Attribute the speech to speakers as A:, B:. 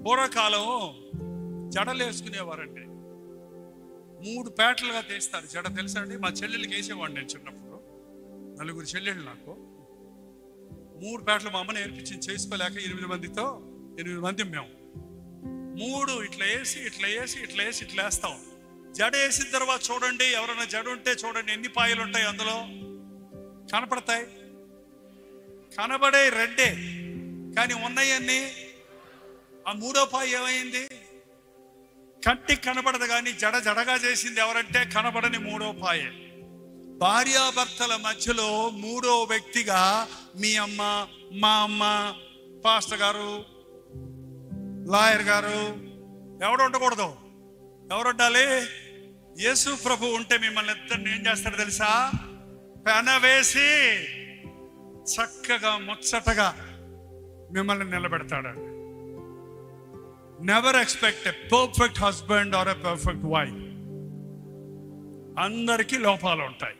A: పూర్వకాలం జడలు వేసుకునేవారండి. 3 పేటలుగా తీస్తారు జడ, తెలుసా అండి? మా చెల్లెళ్ళకి వేసేవాడు నేను చిన్నప్పుడు. 4 చెల్లెళ్ళు నాకు. 3 పేటలు మా అమ్మ నేర్పించింది, చేసుకోలేక 8 మందితో 8 మంది మేము. 3 ఇట్లా వేసి ఇట్లా వేసి ఇట్లా వేసి ఇట్లా వేస్తాం. జడ వేసిన తర్వాత చూడండి, ఎవరైనా జడ ఉంటే చూడండి ఎన్ని పాయలు ఉంటాయి అందులో కనపడతాయి. కనబడే రెడ్డే, కానీ ఉన్నాయన్నీ. ఆ 3వ పాయ ఏమైంది? కంటికి కనబడదు, కానీ జడ జడగా చేసింది ఎవరంటే కనబడని 3వ పాయే. భార్యాభర్తల మధ్యలో 3వ వ్యక్తిగా మీ అమ్మ, మా అమ్మ, పాస్టర్ గారు, లాయర్ గారు, ఎవడు ఉండకూడదు. ఎవరు ఉండాలి? యేసు ప్రభు ఉంటే మిమ్మల్ని ఇద్దరిని ఏం చేస్తాడు తెలుసా? పెనవేసి చక్కగా ముచ్చటగా మిమ్మల్ని నిలబెడతాడు. Never expect a perfect husband or a perfect wife. అందరికీ లోపాలు ఉంటాయి.